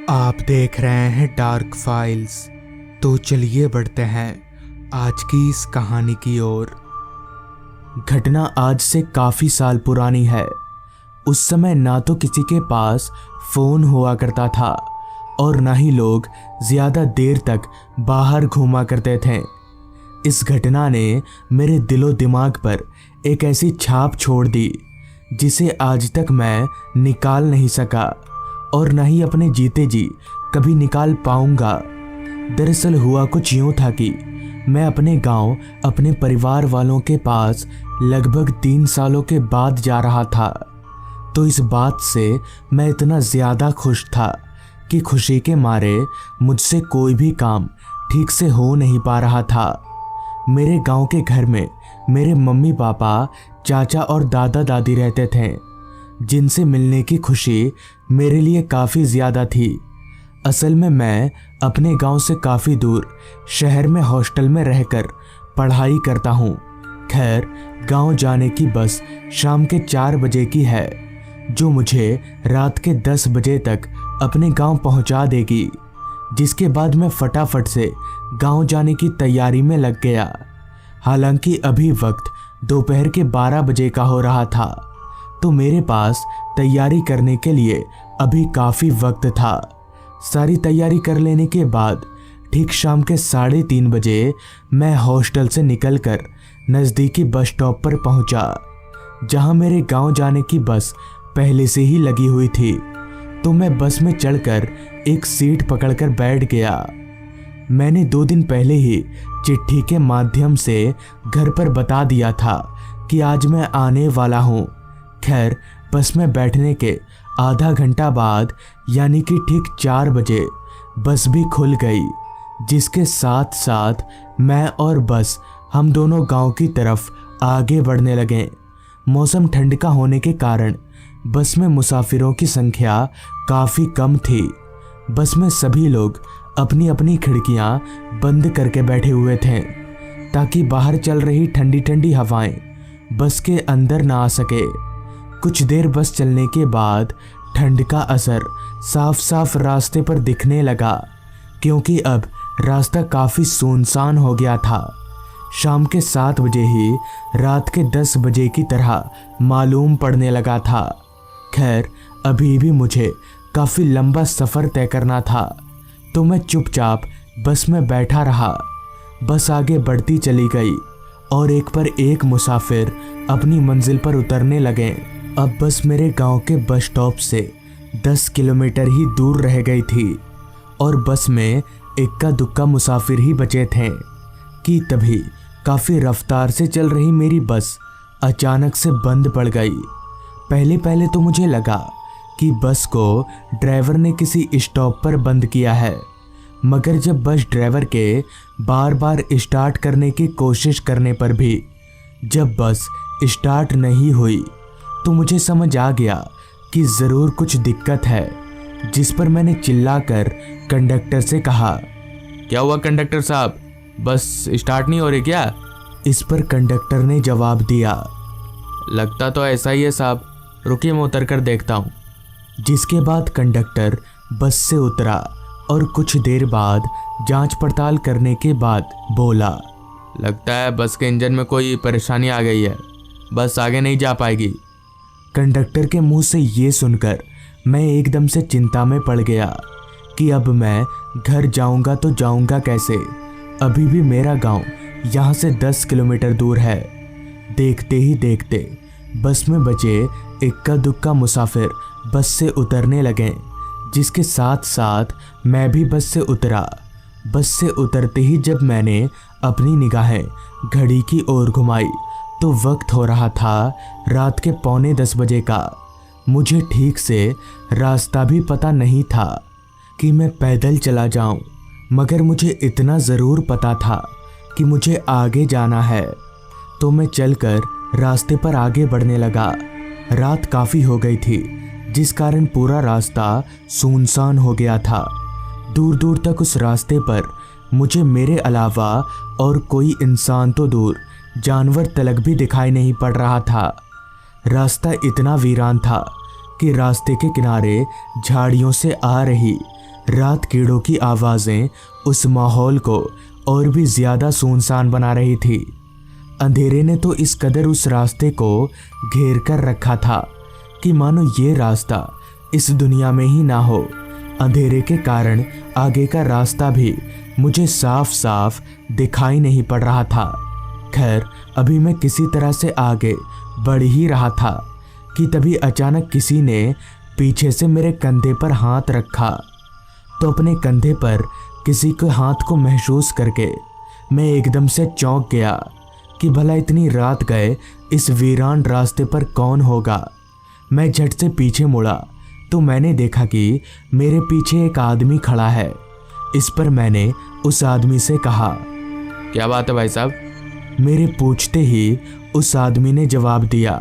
आप देख रहे हैं डार्क फाइल्स। तो चलिए बढ़ते हैं आज की इस कहानी की ओर। घटना आज से काफ़ी साल पुरानी है। उस समय ना तो किसी के पास फ़ोन हुआ करता था और ना ही लोग ज़्यादा देर तक बाहर घूमा करते थे। इस घटना ने मेरे दिलो दिमाग पर एक ऐसी छाप छोड़ दी जिसे आज तक मैं निकाल नहीं सका और न ही अपने जीते जी कभी निकाल पाऊंगा। दरअसल हुआ कुछ यूं था कि मैं अपने गांव अपने परिवार वालों के पास लगभग 3 सालों के बाद जा रहा था। तो इस बात से मैं इतना ज़्यादा खुश था कि खुशी के मारे मुझसे कोई भी काम ठीक से हो नहीं पा रहा था। मेरे गांव के घर में मेरे मम्मी पापा, चाचा और दादा दादी रहते थे, जिनसे मिलने की खुशी मेरे लिए काफ़ी ज़्यादा थी। असल में मैं अपने गांव से काफ़ी दूर शहर में हॉस्टल में रहकर पढ़ाई करता हूँ। खैर, गांव जाने की बस शाम के 4 बजे की है, जो मुझे रात के 10 बजे तक अपने गांव पहुंचा देगी, जिसके बाद मैं फटाफट से गांव जाने की तैयारी में लग गया। हालांकि अभी वक्त दोपहर के 12 बजे का हो रहा था, तो मेरे पास तैयारी करने के लिए अभी काफ़ी वक्त था। सारी तैयारी कर लेने के बाद ठीक शाम के 3:30 बजे मैं हॉस्टल से निकलकर नज़दीकी बस स्टॉप पर पहुंचा, जहां मेरे गांव जाने की बस पहले से ही लगी हुई थी। तो मैं बस में चढ़कर एक सीट पकड़कर बैठ गया। मैंने 2 दिन पहले ही चिट्ठी के माध्यम से घर पर बता दिया था कि आज मैं आने वाला हूँ। खैर, बस में बैठने के आधा घंटा बाद यानी कि ठीक 4 बजे बस भी खुल गई, जिसके साथ साथ मैं और बस हम दोनों गांव की तरफ आगे बढ़ने लगे। मौसम ठंड का होने के कारण बस में मुसाफिरों की संख्या काफ़ी कम थी। बस में सभी लोग अपनी अपनी खिड़कियां बंद करके बैठे हुए थे, ताकि बाहर चल रही ठंडी ठंडी हवाएं बस के अंदर ना आ सके। कुछ देर बस चलने के बाद ठंड का असर साफ साफ रास्ते पर दिखने लगा, क्योंकि अब रास्ता काफ़ी सुनसान हो गया था। शाम के 7 बजे ही रात के 10 बजे की तरह मालूम पड़ने लगा था। खैर, अभी भी मुझे काफ़ी लंबा सफ़र तय करना था, तो मैं चुपचाप बस में बैठा रहा। बस आगे बढ़ती चली गई और एक पर एक मुसाफिर अपनी मंजिल पर उतरने लगे। अब बस मेरे गांव के बस स्टॉप से 10 किलोमीटर ही दूर रह गई थी और बस में इक्का दुक्का मुसाफिर ही बचे थे कि तभी काफ़ी रफ्तार से चल रही मेरी बस अचानक से बंद पड़ गई। पहले पहले तो मुझे लगा कि बस को ड्राइवर ने किसी स्टॉप पर बंद किया है, मगर जब बस ड्राइवर के बार बार स्टार्ट करने की कोशिश करने पर भी जब बस स्टार्ट नहीं हुई, तो मुझे समझ आ गया कि ज़रूर कुछ दिक्कत है। जिस पर मैंने चिल्लाकर कंडक्टर से कहा, क्या हुआ कंडक्टर साहब, बस स्टार्ट नहीं हो रही क्या? इस पर कंडक्टर ने जवाब दिया, लगता तो ऐसा ही है साहब, रुकिए मैं उतर कर देखता हूँ। जिसके बाद कंडक्टर बस से उतरा और कुछ देर बाद जांच पड़ताल करने के बाद बोला, लगता है बस के इंजन में कोई परेशानी आ गई है, बस आगे नहीं जा पाएगी। कंडक्टर के मुंह से ये सुनकर मैं एकदम से चिंता में पड़ गया कि अब मैं घर जाऊंगा तो जाऊंगा कैसे। अभी भी मेरा गांव यहाँ से 10 किलोमीटर दूर है। देखते ही देखते बस में बचे इक्का दुक्का मुसाफिर बस से उतरने लगे, जिसके साथ साथ मैं भी बस से उतरा। बस से उतरते ही जब मैंने अपनी निगाहें घड़ी की ओर घुमाई, तो वक्त हो रहा था रात के 9:45 बजे का। मुझे ठीक से रास्ता भी पता नहीं था कि मैं पैदल चला जाऊं, मगर मुझे इतना ज़रूर पता था कि मुझे आगे जाना है। तो मैं चलकर रास्ते पर आगे बढ़ने लगा। रात काफ़ी हो गई थी, जिस कारण पूरा रास्ता सुनसान हो गया था। दूर दूर तक उस रास्ते पर मुझे मेरे अलावा और कोई इंसान तो दूर, जानवर तलक भी दिखाई नहीं पड़ रहा था। रास्ता इतना वीरान था कि रास्ते के किनारे झाड़ियों से आ रही रात कीड़ों की आवाज़ें उस माहौल को और भी ज़्यादा सुनसान बना रही थी। अंधेरे ने तो इस कदर उस रास्ते को घेर कर रखा था कि मानो ये रास्ता इस दुनिया में ही ना हो। अंधेरे के कारण आगे का रास्ता भी मुझे साफ साफ दिखाई नहीं पड़ रहा था। खैर, अभी मैं किसी तरह से आगे बढ़ ही रहा था कि तभी अचानक किसी ने पीछे से मेरे कंधे पर हाथ रखा। तो अपने कंधे पर किसी के हाथ को महसूस करके मैं एकदम से चौंक गया कि भला इतनी रात गए इस वीरान रास्ते पर कौन होगा। मैं झट से पीछे मुड़ा तो मैंने देखा कि मेरे पीछे एक आदमी खड़ा है। इस पर मैंने उस आदमी से कहा, क्या बात है भाई साहब? मेरे पूछते ही उस आदमी ने जवाब दिया,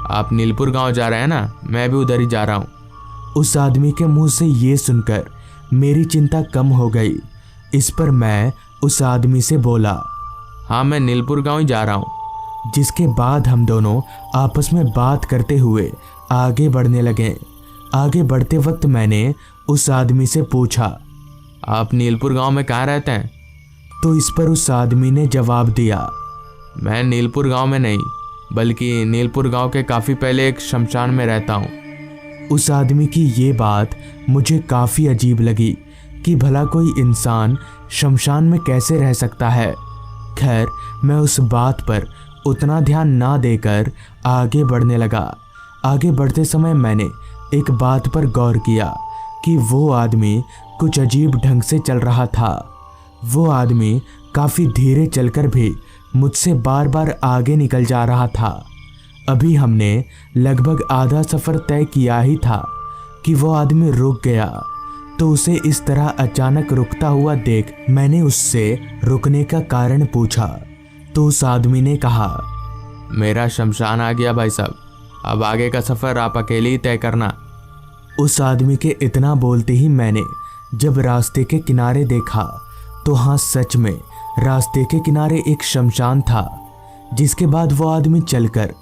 आप नीलपुर गांव जा रहे हैं ना? मैं भी उधर ही जा रहा हूँ। उस आदमी के मुंह से ये सुनकर मेरी चिंता कम हो गई। इस पर मैं उस आदमी से बोला, हाँ, मैं नीलपुर गांव ही जा रहा हूँ। जिसके बाद हम दोनों आपस में बात करते हुए आगे बढ़ने लगे। आगे बढ़ते वक्त मैंने उस आदमी से पूछा, आप नीलपुर गांव में कहाँ रहते हैं? तो इस पर उस आदमी ने जवाब दिया, मैं नीलपुर गांव में नहीं बल्कि नीलपुर गांव के काफ़ी पहले एक शमशान में रहता हूँ। उस आदमी की ये बात मुझे काफ़ी अजीब लगी कि भला कोई इंसान शमशान में कैसे रह सकता है। खैर, मैं उस बात पर उतना ध्यान ना देकर आगे बढ़ने लगा। आगे बढ़ते समय मैंने एक बात पर गौर किया कि वो आदमी कुछ अजीब ढंग से चल रहा था। वो आदमी काफ़ी धीरे चलकर भी मुझसे बार बार आगे निकल जा रहा था। अभी हमने लगभग आधा सफ़र तय किया ही था कि वो आदमी रुक गया। तो उसे इस तरह अचानक रुकता हुआ देख मैंने उससे रुकने का कारण पूछा। तो उस आदमी ने कहा, मेरा शमशान आ गया भाई साहब, अब आगे का सफ़र आप अकेले ही तय करना। उस आदमी के इतना बोलते ही मैंने जब रास्ते के किनारे देखा तो हाँ, सच में रास्ते के किनारे एक शमशान था। जिसके बाद वो आदमी चलकर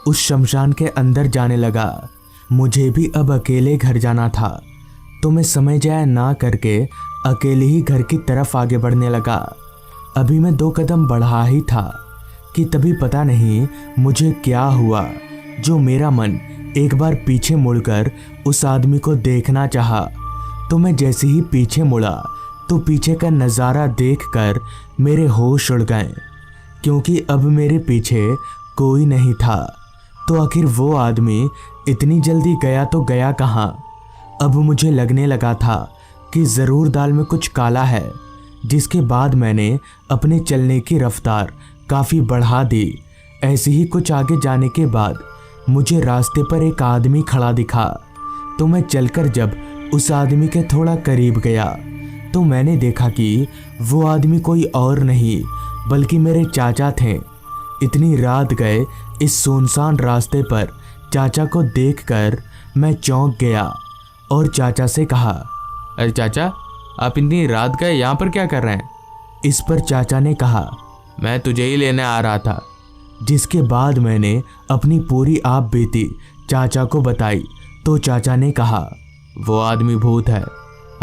उस शमशान के अंदर जाने लगा। मुझे भी अब अकेले घर जाना था तो मैं समय जाया ना करके अकेले ही घर की तरफ आगे बढ़ने लगा। अभी मैं 2 कदम बढ़ा ही था कि तभी पता नहीं मुझे क्या हुआ जो मेरा मन एक बार पीछे मुड़कर उस आदमी को देखना चाहा। तो मैं जैसे ही पीछे मुड़ा तो पीछे का नज़ारा देखकर मेरे होश उड़ गए, क्योंकि अब मेरे पीछे कोई नहीं था। तो आखिर वो आदमी इतनी जल्दी गया तो गया कहाँ। अब मुझे लगने लगा था कि ज़रूर दाल में कुछ काला है। जिसके बाद मैंने अपने चलने की रफ्तार काफ़ी बढ़ा दी। ऐसे ही कुछ आगे जाने के बाद मुझे रास्ते पर एक आदमी खड़ा दिखा। तो मैं चलकर जब उस आदमी के थोड़ा करीब गया तो मैंने देखा कि वो आदमी कोई और नहीं बल्कि मेरे चाचा थे। इतनी रात गए इस सुनसान रास्ते पर चाचा को देखकर मैं चौंक गया और चाचा से कहा, अरे चाचा, आप इतनी रात गए यहाँ पर क्या कर रहे हैं? इस पर चाचा ने कहा, मैं तुझे ही लेने आ रहा था। जिसके बाद मैंने अपनी पूरी आप बीती चाचा को बताई। तो चाचा ने कहा, वो आदमी भूत है।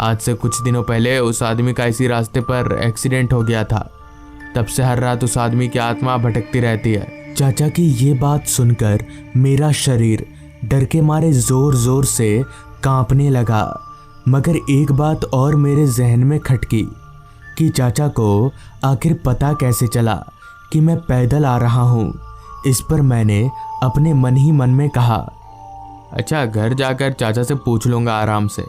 आज से कुछ दिनों पहले उस आदमी का इसी रास्ते पर एक्सीडेंट हो गया था। तब से हर रात उस आदमी की आत्मा भटकती रहती है। चाचा की ये बात सुनकर मेरा शरीर डर के मारे जोर जोर से कांपने लगा। मगर एक बात और मेरे जहन में खटकी कि चाचा को आखिर पता कैसे चला कि मैं पैदल आ रहा हूँ। इस पर मैंने अपने मन ही मन में कहा, अच्छा, घर जाकर चाचा से पूछ लूँगा आराम से।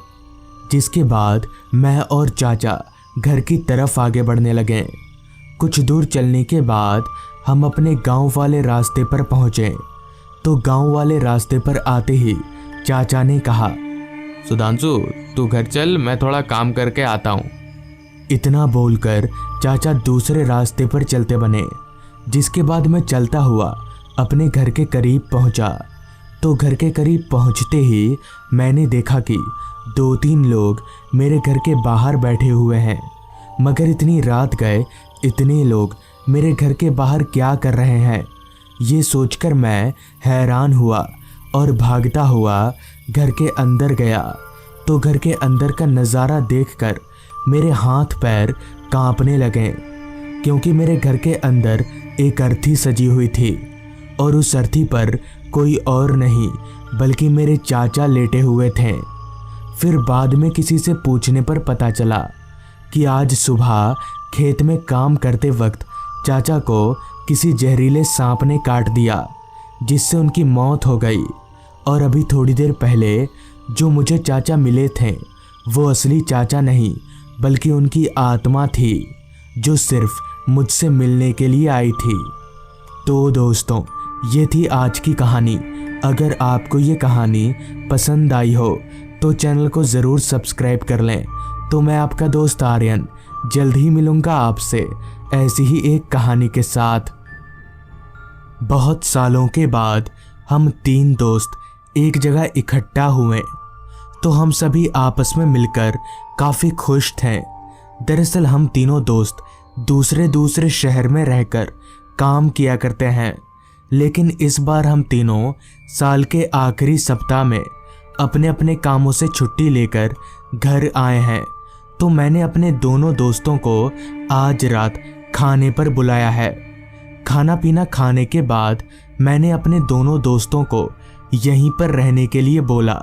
जिसके बाद मैं और चाचा घर की तरफ आगे बढ़ने लगे। कुछ दूर चलने के बाद हम अपने गांव वाले रास्ते पर पहुँचे। तो गांव वाले रास्ते पर आते ही चाचा ने कहा, सुधांशु, तू घर चल, मैं थोड़ा काम करके आता हूँ। इतना बोलकर चाचा दूसरे रास्ते पर चलते बने। जिसके बाद मैं चलता हुआ अपने घर के करीब पहुँचा। तो घर के करीब पहुँचते ही मैंने देखा कि 2-3 लोग मेरे घर के बाहर बैठे हुए हैं। मगर इतनी रात गए इतने लोग मेरे घर के बाहर क्या कर रहे हैं, ये सोचकर मैं हैरान हुआ और भागता हुआ घर के अंदर गया। तो घर के अंदर का नज़ारा देखकर मेरे हाथ पैर कांपने लगे, क्योंकि मेरे घर के अंदर एक अर्थी सजी हुई थी और उस अर्थी पर कोई और नहीं बल्कि मेरे चाचा लेटे हुए थे। फिर बाद में किसी से पूछने पर पता चला कि आज सुबह खेत में काम करते वक्त चाचा को किसी जहरीले सांप ने काट दिया, जिससे उनकी मौत हो गई। और अभी थोड़ी देर पहले जो मुझे चाचा मिले थे वो असली चाचा नहीं बल्कि उनकी आत्मा थी, जो सिर्फ मुझसे मिलने के लिए आई थी। तो दोस्तों, ये थी आज की कहानी। अगर आपको ये कहानी पसंद आई हो तो चैनल को ज़रूर सब्सक्राइब कर लें। तो मैं आपका दोस्त आर्यन जल्द ही मिलूँगा आपसे ऐसी ही एक कहानी के साथ। बहुत सालों के बाद हम 3 दोस्त एक जगह इकट्ठा हुए, तो हम सभी आपस में मिलकर काफ़ी खुश थे। दरअसल हम तीनों दोस्त दूसरे शहर में रहकर काम किया करते हैं, लेकिन इस बार हम तीनों साल के आखिरी सप्ताह में अपने अपने कामों से छुट्टी लेकर घर आए हैं। तो मैंने अपने दोनों दोस्तों को आज रात खाने पर बुलाया है। खाना पीना खाने के बाद मैंने अपने दोनों दोस्तों को यहीं पर रहने के लिए बोला।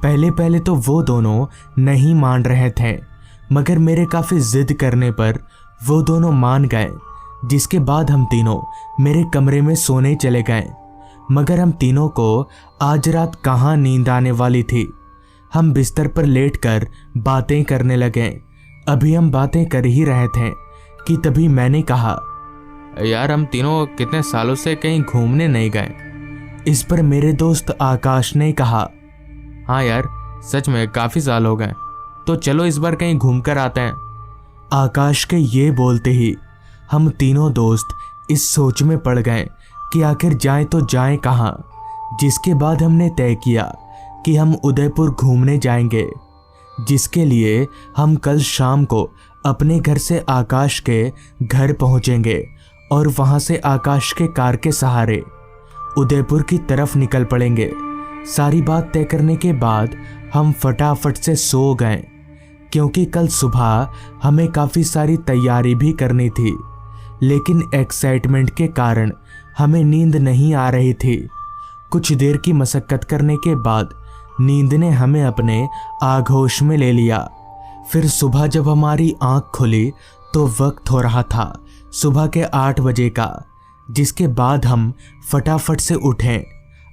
पहले तो वो दोनों नहीं मान रहे थे, मगर मेरे काफ़ी जिद करने पर वो दोनों मान गए, जिसके बाद हम तीनों मेरे कमरे में सोने चले गए। मगर हम तीनों को आज रात कहाँ नींद आने वाली थी। हम बिस्तर पर लेटकर बातें करने लगे। अभी हम बातें कर ही रहे थे कि तभी मैंने कहा, यार हम तीनों कितने सालों से कहीं घूमने नहीं गए। इस पर मेरे दोस्त आकाश ने कहा, हाँ यार, सच में काफ़ी साल हो गए, तो चलो इस बार कहीं घूम कर आते हैं। आकाश के ये बोलते ही हम तीनों दोस्त इस सोच में पड़ गए कि आखिर जाएं तो जाएं कहाँ। जिसके बाद हमने तय किया कि हम उदयपुर घूमने जाएंगे, जिसके लिए हम कल शाम को अपने घर से आकाश के घर पहुंचेंगे और वहां से आकाश के कार के सहारे उदयपुर की तरफ निकल पड़ेंगे। सारी बात तय करने के बाद हम फटाफट से सो गए, क्योंकि कल सुबह हमें काफ़ी सारी तैयारी भी करनी थी, लेकिन एक्साइटमेंट के कारण हमें नींद नहीं आ रही थी। कुछ देर की मशक्कत करने के बाद नींद ने हमें अपने आगोश में ले लिया। फिर सुबह जब हमारी आंख खुली तो वक्त हो रहा था सुबह के 8 बजे का, जिसके बाद हम फटाफट से उठे।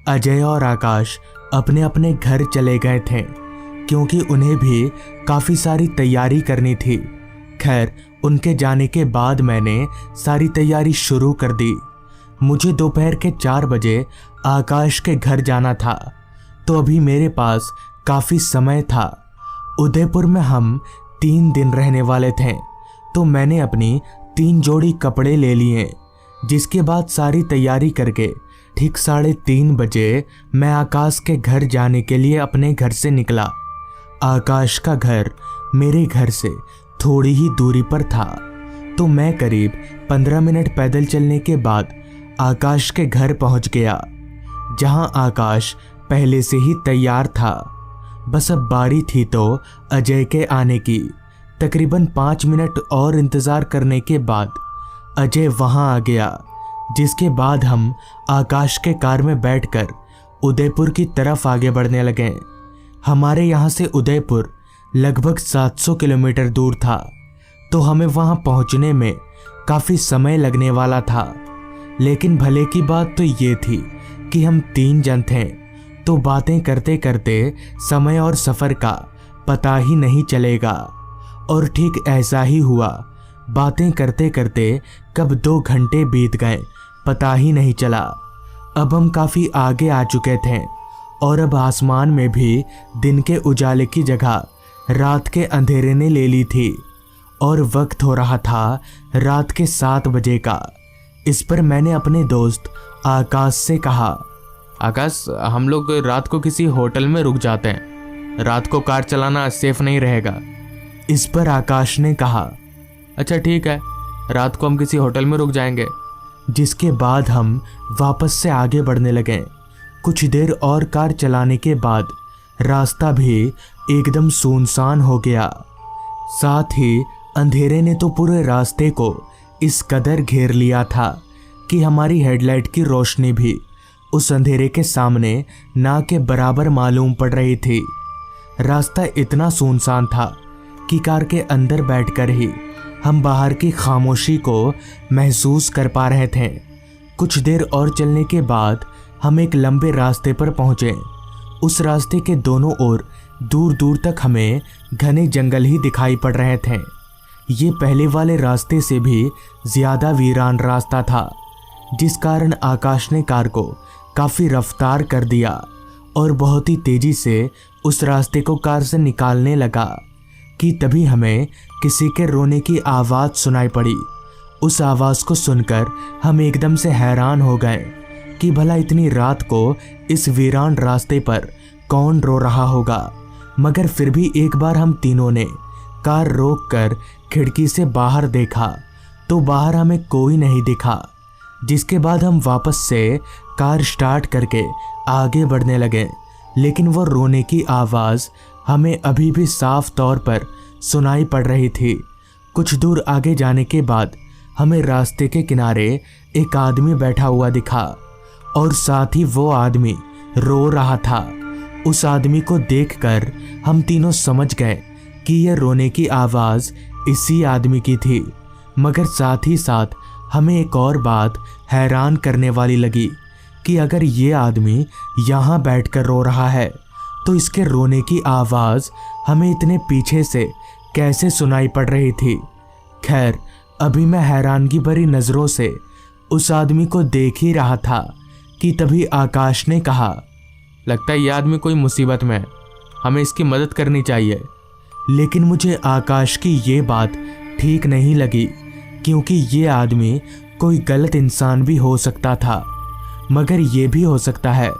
अजय और आकाश अपने अपने घर चले गए थे, क्योंकि उन्हें भी काफ़ी सारी तैयारी करनी थी। खैर, उनके जाने के बाद मैंने सारी तैयारी शुरू कर दी। मुझे दोपहर के 4 बजे आकाश के घर जाना था, तो अभी मेरे पास काफ़ी समय था। उदयपुर में हम 3 दिन रहने वाले थे, तो मैंने अपनी 3 जोड़ी कपड़े ले लिए। जिसके बाद सारी तैयारी करके ठीक 3:30 बजे मैं आकाश के घर जाने के लिए अपने घर से निकला। आकाश का घर मेरे घर से थोड़ी ही दूरी पर था, तो मैं करीब 15 मिनट पैदल चलने के बाद आकाश के घर पहुंच गया, जहां आकाश पहले से ही तैयार था। बस अब बारी थी तो अजय के आने की। तकरीबन 5 मिनट और इंतज़ार करने के बाद अजय वहां आ गया, जिसके बाद हम आकाश के कार में बैठकर उदयपुर की तरफ आगे बढ़ने लगे। हमारे यहाँ से उदयपुर लगभग 700 किलोमीटर दूर था, तो हमें वहाँ पहुँचने में काफ़ी समय लगने वाला था। लेकिन भले की बात तो ये थी कि हम 3 जन थे, तो बातें करते करते समय और सफ़र का पता ही नहीं चलेगा। और ठीक ऐसा ही हुआ। बातें करते करते कब 2 घंटे बीत गए पता ही नहीं चला। अब हम काफ़ी आगे आ चुके थे और अब आसमान में भी दिन के उजाले की जगह रात के अंधेरे ने ले ली थी और वक्त हो रहा था रात के 7 बजे का। इस पर मैंने अपने दोस्त आकाश से कहा, आकाश, हम लोग रात को किसी होटल में रुक जाते हैं, रात को कार चलाना सेफ नहीं रहेगा। इस पर आकाश ने कहा, अच्छा ठीक है, रात को हम किसी होटल में रुक जाएंगे। जिसके बाद हम वापस से आगे बढ़ने लगे। कुछ देर और कार चलाने के बाद रास्ता भी एकदम सुनसान हो गया। साथ ही अंधेरे ने तो पूरे रास्ते को इस कदर घेर लिया था कि हमारी हेडलाइट की रोशनी भी उस अंधेरे के सामने ना के बराबर मालूम पड़ रही थी। रास्ता इतना सुनसान था कि कार के अंदर बैठकर ही हम बाहर की खामोशी को महसूस कर पा रहे थे। कुछ देर और चलने के बाद हम एक लंबे रास्ते पर पहुंचे। उस रास्ते के दोनों ओर दूर दूर तक हमें घने जंगल ही दिखाई पड़ रहे थे। ये पहले वाले रास्ते से भी ज़्यादा वीरान रास्ता था, जिस कारण आकाश ने कार को काफ़ी रफ्तार कर दिया और बहुत ही तेज़ी से उस रास्ते को कार से निकालने लगा कि तभी हमें किसी के रोने की आवाज़ सुनाई पड़ी। उस आवाज़ को सुनकर हम एकदम से हैरान हो गए कि भला इतनी रात को इस वीरान रास्ते पर कौन रो रहा होगा। मगर फिर भी एक बार हम तीनों ने कार रोककर खिड़की से बाहर देखा तो बाहर हमें कोई नहीं दिखा। जिसके बाद हम वापस से कार स्टार्ट करके आगे बढ़ने लगे, लेकिन वो रोने की आवाज़ हमें अभी भी साफ तौर पर सुनाई पड़ रही थी। कुछ दूर आगे जाने के बाद हमें रास्ते के किनारे एक आदमी बैठा हुआ दिखा और साथ ही वो आदमी रो रहा था। उस आदमी को देखकर हम तीनों समझ गए कि यह रोने की आवाज़ इसी आदमी की थी। मगर साथ ही साथ हमें एक और बात हैरान करने वाली लगी कि अगर ये आदमी यहाँ बैठकर रो रहा है तो इसके रोने की आवाज़ हमें इतने पीछे से कैसे सुनाई पड़ रही थी। खैर, अभी मैं हैरानगी भरी नज़रों से उस आदमी को देख ही रहा था कि तभी आकाश ने कहा, लगता है ये आदमी कोई मुसीबत में है, हमें इसकी मदद करनी चाहिए। लेकिन मुझे आकाश की ये बात ठीक नहीं लगी, क्योंकि ये आदमी कोई गलत इंसान भी हो सकता था, मगर ये भी हो सकता है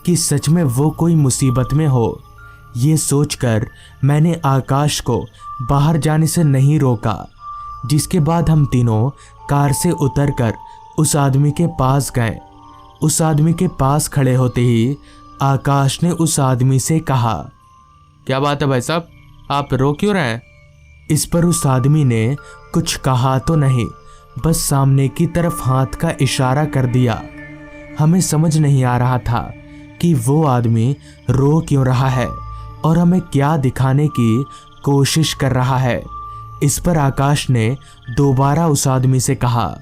कि सच में वो कोई मुसीबत में हो। ये सोचकर मैंने आकाश को बाहर जाने से नहीं रोका। जिसके बाद हम तीनों कार से उतरकर उस आदमी के पास गए। उस आदमी के पास खड़े होते ही आकाश ने उस आदमी से कहा, क्या बात है भाई साहब, आप रो क्यों रहे हैं? इस पर उस आदमी ने कुछ कहा तो नहीं, बस सामने की तरफ हाथ का इशारा कर दिया। हमें समझ नहीं आ रहा था कि वो आदमी रो क्यों रहा है और हमें क्या दिखाने की कोशिश कर रहा है। इस पर आकाश ने दोबारा उस आदमी से कहा,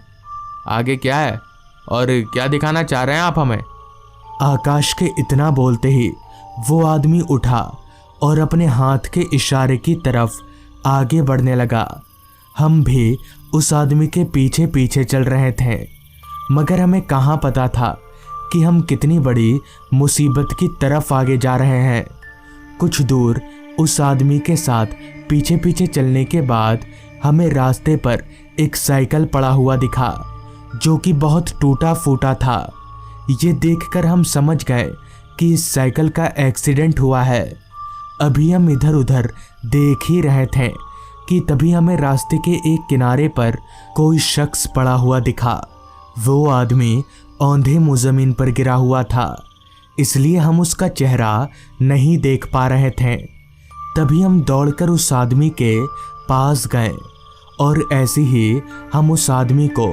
आगे क्या है और क्या दिखाना चाह रहे हैं आप हमें? आकाश के इतना बोलते ही वो आदमी उठा और अपने हाथ के इशारे की तरफ आगे बढ़ने लगा। हम भी उस आदमी के पीछे पीछे चल रहे थे, मगर हमें कहाँ पता था कि हम कितनी बड़ी मुसीबत की तरफ आगे जा रहे हैं। कुछ दूर उस आदमी के साथ पीछे पीछे चलने के बाद हमें रास्ते पर एक साइकिल पड़ा हुआ दिखा, जो कि बहुत टूटा फूटा था। ये देखकर हम समझ गए कि इस साइकिल का एक्सीडेंट हुआ है। अभी हम इधर उधर देख ही रहे थे कि तभी हमें रास्ते के एक किनारे पर कोई शख्स पड़ा हुआ दिखा। वो आदमी औंधे मुँह ज़मीन पर गिरा हुआ था, इसलिए हम उसका चेहरा नहीं देख पा रहे थे। तभी हम दौड़कर उस आदमी के पास गए और ऐसे ही हम उस आदमी को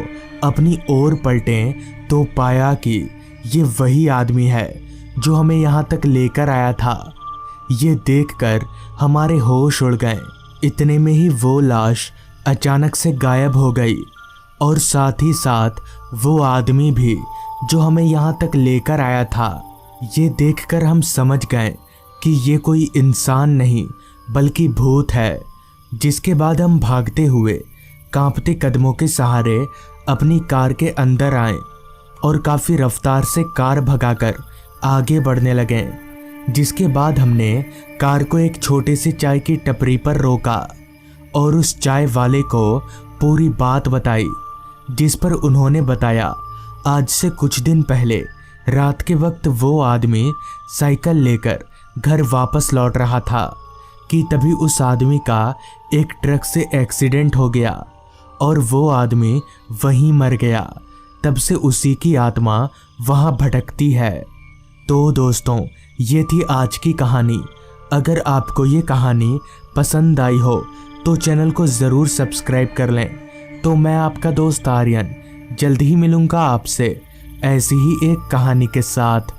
अपनी ओर पलटें तो पाया कि ये वही आदमी है जो हमें यहाँ तक लेकर आया था। ये देखकर हमारे होश उड़ गए। इतने में ही वो लाश अचानक से गायब हो गई और साथ ही साथ वो आदमी भी जो हमें यहाँ तक लेकर आया था। ये देखकर हम समझ गए कि ये कोई इंसान नहीं बल्कि भूत है। जिसके बाद हम भागते हुए कांपते कदमों के सहारे अपनी कार के अंदर आए और काफ़ी रफ्तार से कार भगाकर आगे बढ़ने लगे। जिसके बाद हमने कार को एक छोटे से चाय की टपरी पर रोका और उस चाय वाले को पूरी बात बताई, जिस पर उन्होंने बताया आज से कुछ दिन पहले रात के वक्त वो आदमी साइकिल लेकर घर वापस लौट रहा था कि तभी उस आदमी का एक ट्रक से एक्सीडेंट हो गया और वो आदमी वहीं मर गया। तब से उसी की आत्मा वहाँ भटकती है। तो दोस्तों, ये थी आज की कहानी। अगर आपको ये कहानी पसंद आई हो तो चैनल को ज़रूर सब्सक्राइब कर लें। तो मैं आपका दोस्त आर्यन जल्द ही मिलूँगा आपसे ऐसी ही एक कहानी के साथ।